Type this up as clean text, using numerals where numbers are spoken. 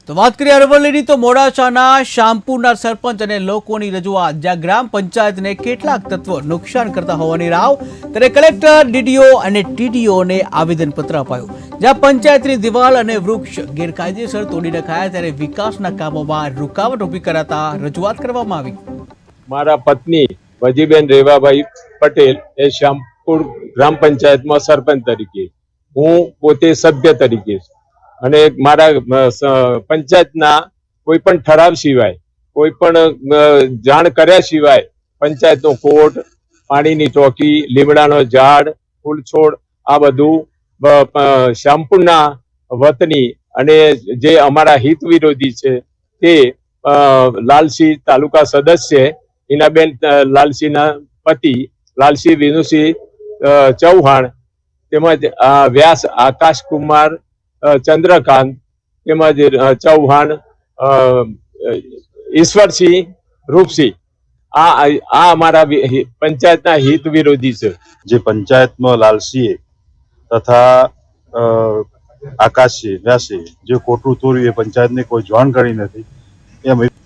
તો વાત કરીએ અરવલ્લીની તો મોડાસાના શામપુરના સરપંચ અને લોકોની રજૂઆત, જ્યાં ગ્રામ પંચાયતને કેટલાક તત્વો નુકસાન કરતા હોવાની રાવ, ત્યારે કલેક્ટર, ડીડીઓ અને ટીડીઓને આવેદનપત્ર અપાયું, જ્યાં પંચાયતની દિવાલ અને વૃક્ષ ગેરકાયદેસર તોડી નખાયા, ત્યારે વિકાસના કામોમાં રૂકાવટ ઊભી કરાતા રજૂઆત કરવામાં આવી। મારા પત્ની વજીબેન રેવાભાઈ પટેલ એ શ્યામપુર ગ્રામ પંચાયતમાં સરપંચ તરીકે, હું પોતે સભ્ય તરીકે અને મારા પંચાયતના કોઈ પણ ઠરાવ સિવાય, કોઈ પણ જાણ કર્યા સિવાય પંચાયતનો કોર્ટ, પાણીની ટાંકી, લીમડાનો ઝાડ, ફૂલ છોડ આ બધું શ્યામપુરના વતની અને જે અમારા હિત વિરોધી છે તે લાલસિંહ તાલુકા સદસ્ય હિનાબેન લાલસિંહના પતિ લાલસિંહ વિનુસિંહ ચૌહાણ, તેમજ વ્યાસ આકાશકુમાર ચંદ્રકાંત, તેમજ ચૌહાણ ઈશ્વરસિંહ રૂપસિંહ આ અમારા પંચાયતના હિત વિરોધી છે। જે પંચાયતમાં લાલસિંહ તથા આકાશસિંહ વ્યાસે જે ખોટું તોડ્યું એ પંચાયતને કોઈ જાણ કરી નથી, એમ